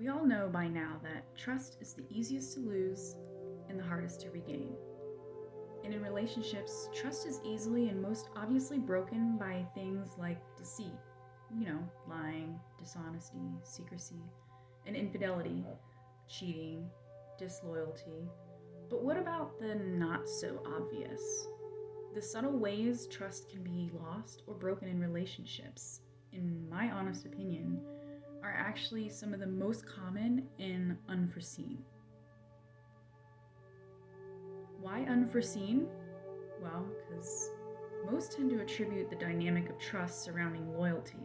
We all know by now that trust is the easiest to lose and the hardest to regain. And in relationships, trust is easily and most obviously broken by things like deceit, lying, dishonesty, secrecy, and infidelity, cheating, disloyalty. But what about the not so obvious? The subtle ways trust can be lost or broken in relationships, in my honest opinion, are actually some of the most common and unforeseen. Why unforeseen? Well, because most tend to attribute the dynamic of trust surrounding loyalty.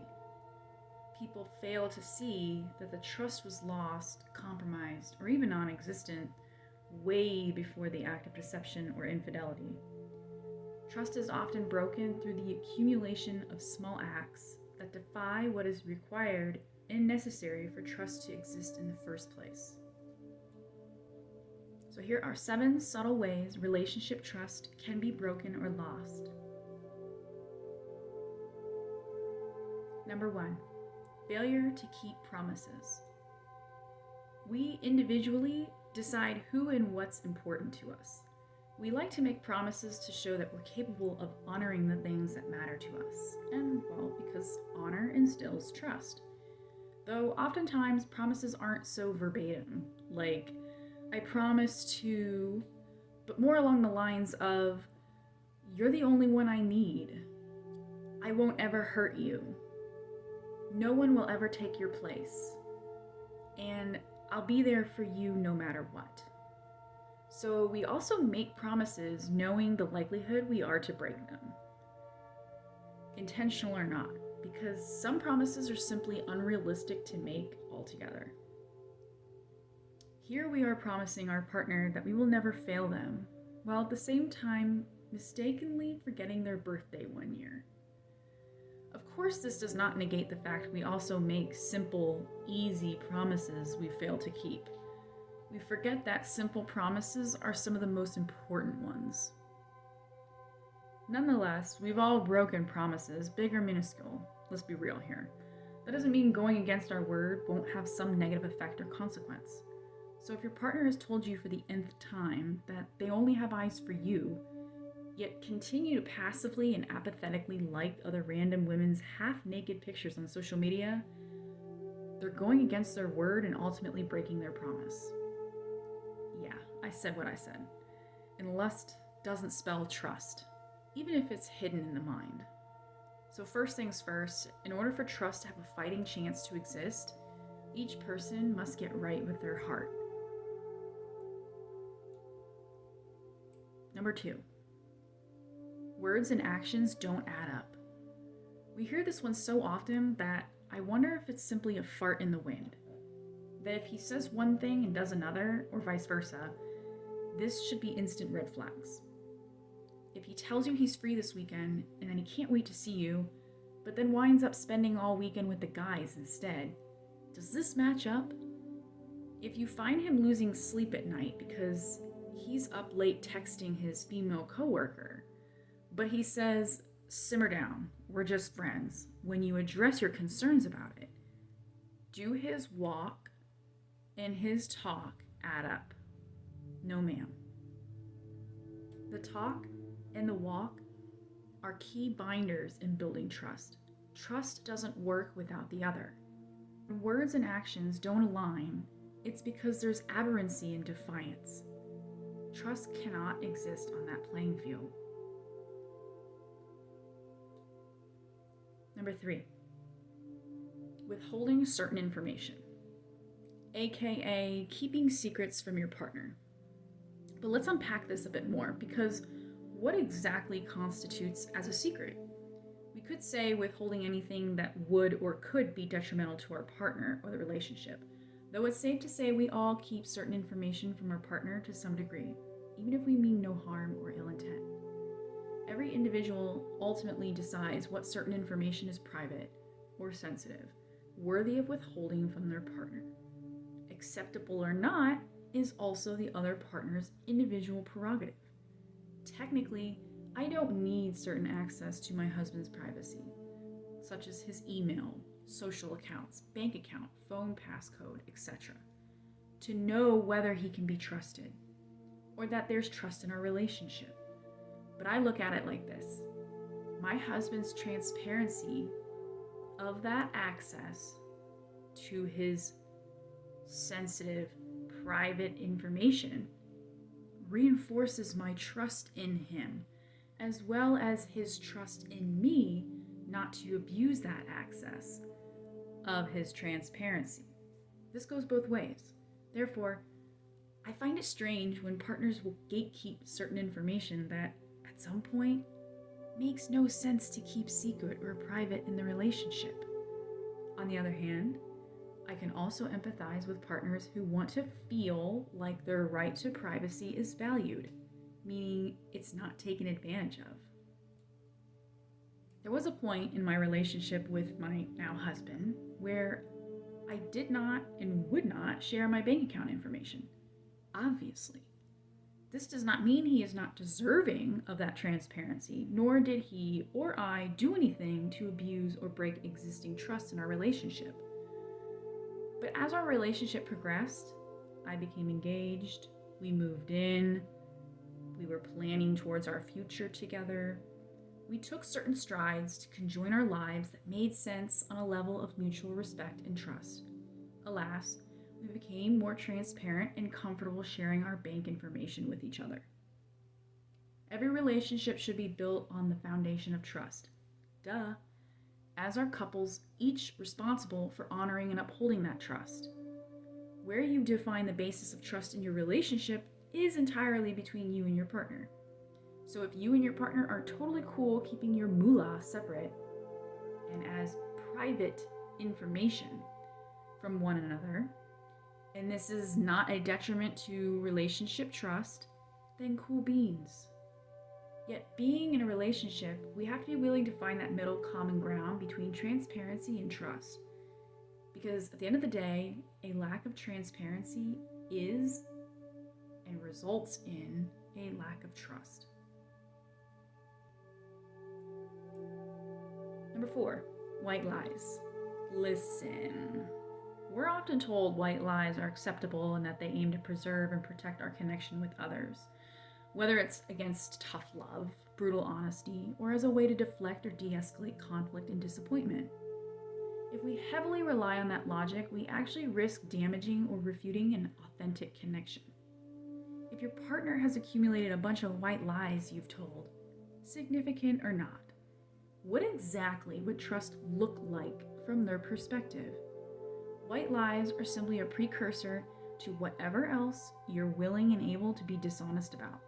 People fail to see that the trust was lost, compromised, or even non-existent way before the act of deception or infidelity. Trust is often broken through the accumulation of small acts that defy what is required and necessary for trust to exist in the first place. So here are 7 subtle ways relationship trust can be broken or lost. Number 1, failure to keep promises. We individually decide who and what's important to us. We like to make promises to show that we're capable of honoring the things that matter to us. And, well, because honor instills trust. Though oftentimes promises aren't so verbatim, like, I promise to, but more along the lines of, you're the only one I need. I won't ever hurt you. No one will ever take your place. And I'll be there for you no matter what. So we also make promises knowing the likelihood we are to break them. Intentional or not, because some promises are simply unrealistic to make altogether. Here we are promising our partner that we will never fail them, while at the same time mistakenly forgetting their birthday one year. Of course, this does not negate the fact we also make simple, easy promises we fail to keep. We forget that simple promises are some of the most important ones. Nonetheless, we've all broken promises, big or minuscule. Let's be real here. That doesn't mean going against our word won't have some negative effect or consequence. So if your partner has told you for the nth time that they only have eyes for you, yet continue to passively and apathetically like other random women's half-naked pictures on social media, they're going against their word and ultimately breaking their promise. Yeah, I said what I said. And lust doesn't spell trust, even if it's hidden in the mind. So first things first, in order for trust to have a fighting chance to exist, each person must get right with their heart. Number 2, words and actions don't add up. We hear this one so often that I wonder if it's simply a fart in the wind. That if he says one thing and does another, or vice versa, this should be instant red flags. If he tells you he's free this weekend and then he can't wait to see you, but then winds up spending all weekend with the guys instead, does this match up? If you find him losing sleep at night because he's up late texting his female coworker, but he says, simmer down, we're just friends, when you address your concerns about it, do his walk and his talk add up? No, ma'am. The talk and the walk are key binders in building trust. Trust doesn't work without the other. When words and actions don't align, it's because there's aberrancy and defiance. Trust cannot exist on that playing field. Number 3, withholding certain information, aka keeping secrets from your partner. But let's unpack this a bit more, because what exactly constitutes as a secret? We could say withholding anything that would or could be detrimental to our partner or the relationship, though it's safe to say we all keep certain information from our partner to some degree, even if we mean no harm or ill intent. Every individual ultimately decides what certain information is private or sensitive, worthy of withholding from their partner. Acceptable or not is also the other partner's individual prerogative. Technically, I don't need certain access to my husband's privacy, such as his email social accounts, bank account, phone passcode, etc., to know whether he can be trusted or that there's trust in our relationship. But I look at it like this: my husband's transparency of that access to his sensitive, private information reinforces my trust in him, as well as his trust in me not to abuse that access of his transparency. This goes both ways. Therefore, I find it strange when partners will gatekeep certain information that, at some point, makes no sense to keep secret or private in the relationship. On the other hand, I can also empathize with partners who want to feel like their right to privacy is valued, meaning it's not taken advantage of. There was a point in my relationship with my now husband where I did not and would not share my bank account information, obviously. This does not mean he is not deserving of that transparency, nor did he or I do anything to abuse or break existing trust in our relationship. But as our relationship progressed, I became engaged, we moved in, we were planning towards our future together. We took certain strides to conjoin our lives that made sense on a level of mutual respect and trust. Alas, we became more transparent and comfortable sharing our bank information with each other. Every relationship should be built on the foundation of trust. Duh. As are couples, each responsible for honoring and upholding that trust. Where you define the basis of trust in your relationship is entirely between you and your partner. So if you and your partner are totally cool keeping your moolah separate and as private information from one another, and this is not a detriment to relationship trust, then cool beans. Yet being in a relationship, we have to be willing to find that middle common ground between transparency and trust. Because at the end of the day, a lack of transparency is and results in a lack of trust. Number 4, white lies. Listen. We're often told white lies are acceptable and that they aim to preserve and protect our connection with others, whether it's against tough love, brutal honesty, or as a way to deflect or de-escalate conflict and disappointment. If we heavily rely on that logic, we actually risk damaging or refuting an authentic connection. If your partner has accumulated a bunch of white lies you've told, significant or not, what exactly would trust look like from their perspective? White lies are simply a precursor to whatever else you're willing and able to be dishonest about.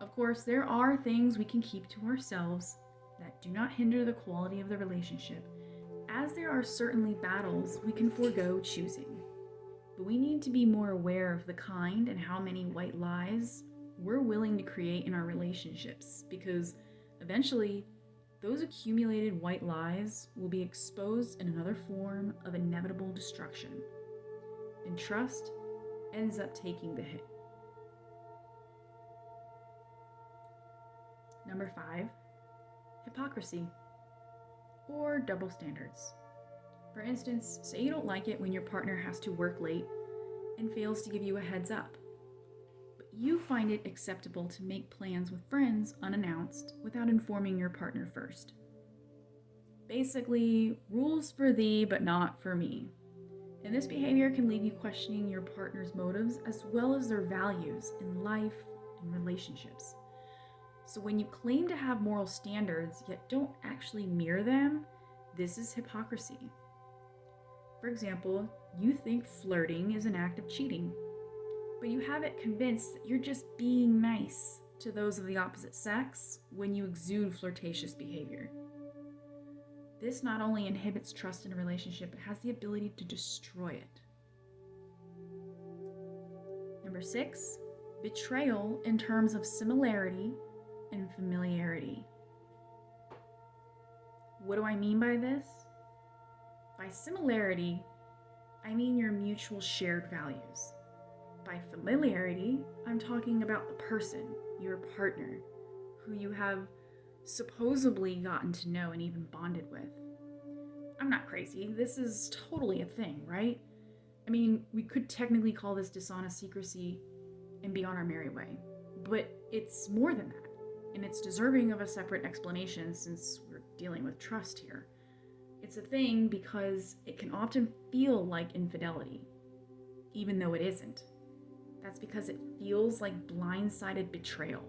Of course, there are things we can keep to ourselves that do not hinder the quality of the relationship, as there are certainly battles we can forego choosing. But we need to be more aware of the kind and how many white lies we're willing to create in our relationships, because eventually those accumulated white lies will be exposed in another form of inevitable destruction, and trust ends up taking the hit. Number 5, hypocrisy or double standards. For instance, say you don't like it when your partner has to work late and fails to give you a heads up, but you find it acceptable to make plans with friends unannounced without informing your partner first. Basically, rules for thee but not for me. And this behavior can leave you questioning your partner's motives as well as their values in life and relationships. So when you claim to have moral standards yet don't actually mirror them, this is hypocrisy. For example, you think flirting is an act of cheating, but you have it convinced that you're just being nice to those of the opposite sex when you exude flirtatious behavior. This not only inhibits trust in a relationship, but has the ability to destroy it. Number 6, betrayal in terms of similarity and familiarity. What do I mean by this? By similarity, I mean your mutual shared values. By familiarity, I'm talking about the person, your partner, who you have supposedly gotten to know and even bonded with. I'm not crazy. This is totally a thing, right? I mean, we could technically call this dishonest secrecy and be on our merry way, but it's more than that, and it's deserving of a separate explanation since we're dealing with trust here. It's a thing because it can often feel like infidelity, even though it isn't. That's because it feels like blindsided betrayal.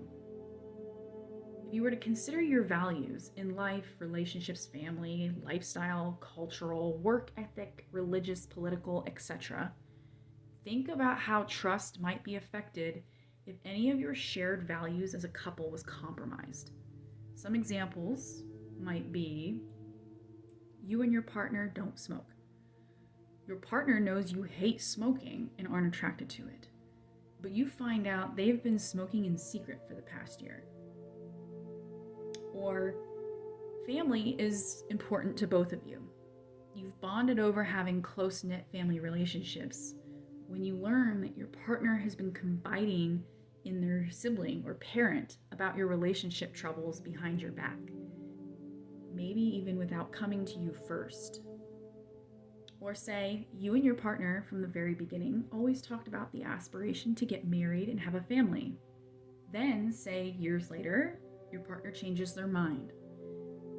If you were to consider your values in life, relationships, family, lifestyle, cultural, work ethic, religious, political, etc., think about how trust might be affected if any of your shared values as a couple was compromised. Some examples might be you and your partner don't smoke. Your partner knows you hate smoking and aren't attracted to it, but you find out they've been smoking in secret for the past year. Or family is important to both of you. You've bonded over having close-knit family relationships. When you learn that your partner has been confiding in their sibling or parent about your relationship troubles behind your back, maybe even without coming to you first. Or say you and your partner from the very beginning always talked about the aspiration to get married and have a family. Then, say years later, your partner changes their mind.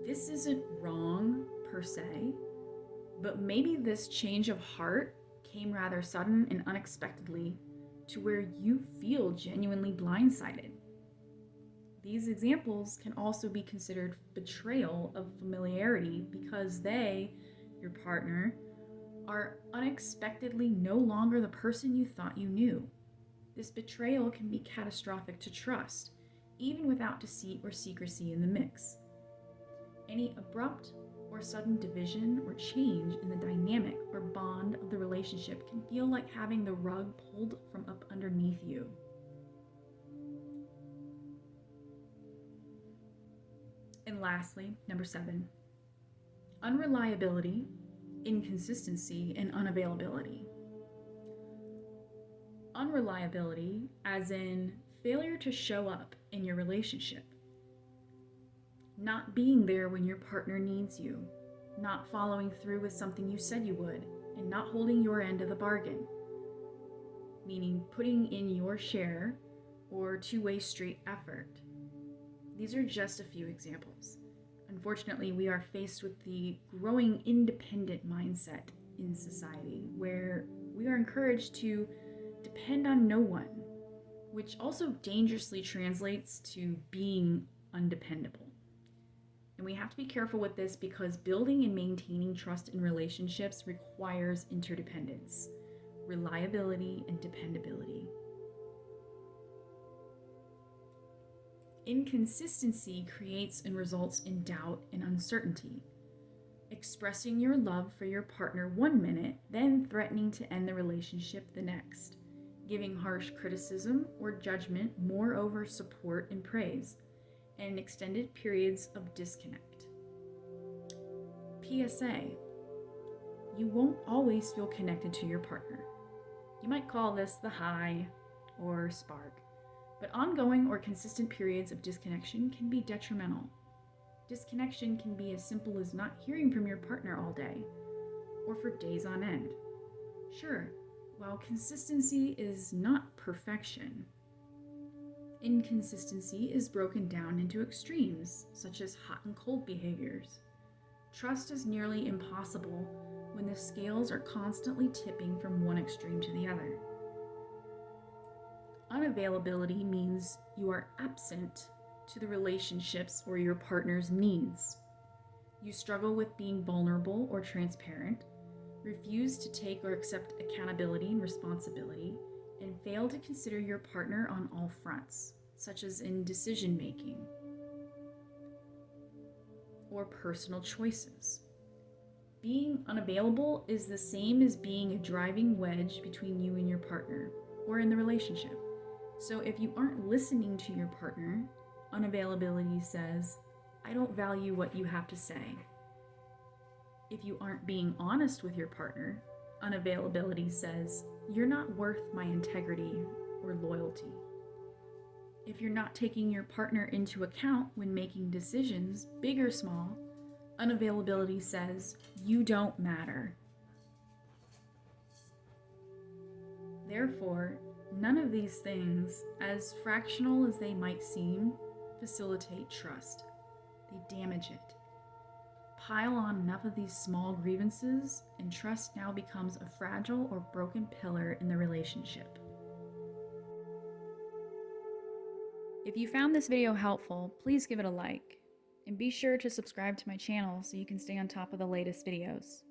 This isn't wrong per se, but maybe this change of heart came rather sudden and unexpectedly to where you feel genuinely blindsided. These examples can also be considered betrayal of familiarity because they, your partner, are unexpectedly no longer the person you thought you knew. This betrayal can be catastrophic to trust, even without deceit or secrecy in the mix. Any abrupt or sudden division or change in the dynamic or bond of the relationship can feel like having the rug pulled from up underneath you. And lastly, number 7, unreliability, inconsistency, and unavailability. Unreliability, as in failure to show up in your relationship, not being there when your partner needs you, not following through with something you said you would, and not holding your end of the bargain, meaning putting in your share or two-way street effort. These are just a few examples. Unfortunately, we are faced with the growing independent mindset in society where we are encouraged to depend on no one, which also dangerously translates to being undependable. And we have to be careful with this because building and maintaining trust in relationships requires interdependence, reliability, and dependability. Inconsistency creates and results in doubt and uncertainty. Expressing your love for your partner one minute, then threatening to end the relationship the next. Giving harsh criticism or judgment more over support and praise, and extended periods of disconnect. PSA: you won't always feel connected to your partner. You might call this the high or spark, but ongoing or consistent periods of disconnection can be detrimental. Disconnection can be as simple as not hearing from your partner all day, or for days on end. Sure, while consistency is not perfection, inconsistency is broken down into extremes, such as hot and cold behaviors. Trust is nearly impossible when the scales are constantly tipping from one extreme to the other. Unavailability means you are absent to the relationships or your partner's needs. You struggle with being vulnerable or transparent, refuse to take or accept accountability and responsibility, and fail to consider your partner on all fronts, such as in decision making or personal choices. Being unavailable is the same as being a driving wedge between you and your partner or in the relationship. So if you aren't listening to your partner, unavailability says, I don't value what you have to say. If you aren't being honest with your partner, unavailability says, you're not worth my integrity or loyalty. If you're not taking your partner into account when making decisions, big or small, Unavailability says, you don't matter. Therefore, none of these things, as fractional as they might seem, facilitate trust. They damage it. Pile on enough of these small grievances, and trust now becomes a fragile or broken pillar in the relationship. If you found this video helpful, please give it a like, and be sure to subscribe to my channel so you can stay on top of the latest videos.